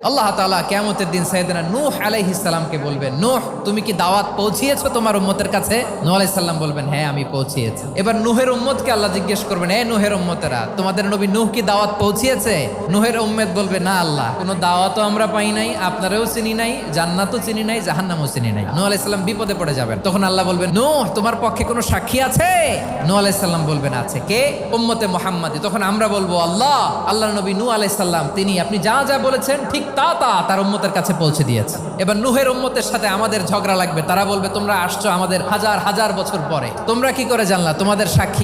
আল্লাহ তাআলা কিয়ামতের দিন সাইয়েদনা নূহ আলাইহিস সালামকে বলবেন, নূহ তুমি কি দাওয়াত পৌঁছিয়েছো তোমার উম্মতের কাছে? নূহ আলাইহিস সালাম বলবেন, হ্যাঁ আমি পৌঁছিয়েছি। এবার নূহের উম্মতকে আল্লাহ জিজ্ঞেস করবেন, হে নূহের উম্মতেরা, তোমাদের নবী নূহ কি দাওয়াত পৌঁছিয়েছে? নূহের উম্মত বলবে, না আল্লাহ, কোনো দাওয়াতও আমরা পাই নাই, আপনারাও চিনি নাই, জান্নাতও চিনি নাই, জাহান্নামও চিনি নাই। নূহ আলাইহিস সালাম বিপদে পড়ে যাবেন। তখন আল্লাহ বলবেন, নূহ তোমার পক্ষে কোনো সাক্ষী আছে? নূহ আলাইহিস সালাম বলবেন, আছে। কে? উম্মতে মুহাম্মাদি। তখন আমরা বলবো, আল্লাহ, আল্লাহর নবী নূহ আলাইহিস সালাম তিনি আপনি যা যা বলেছেন ঠিক তা তার উম্মতের কাছে পৌঁছে দিয়েছে। এবার নূহের উম্মতের সাথে আমাদের ঝগড়া লাগবে। তারা বলবে, তোমরা আসছো আমাদের হাজার হাজার বছর পরে, তোমরা কি করে জানলা? তোমাদের সাক্ষী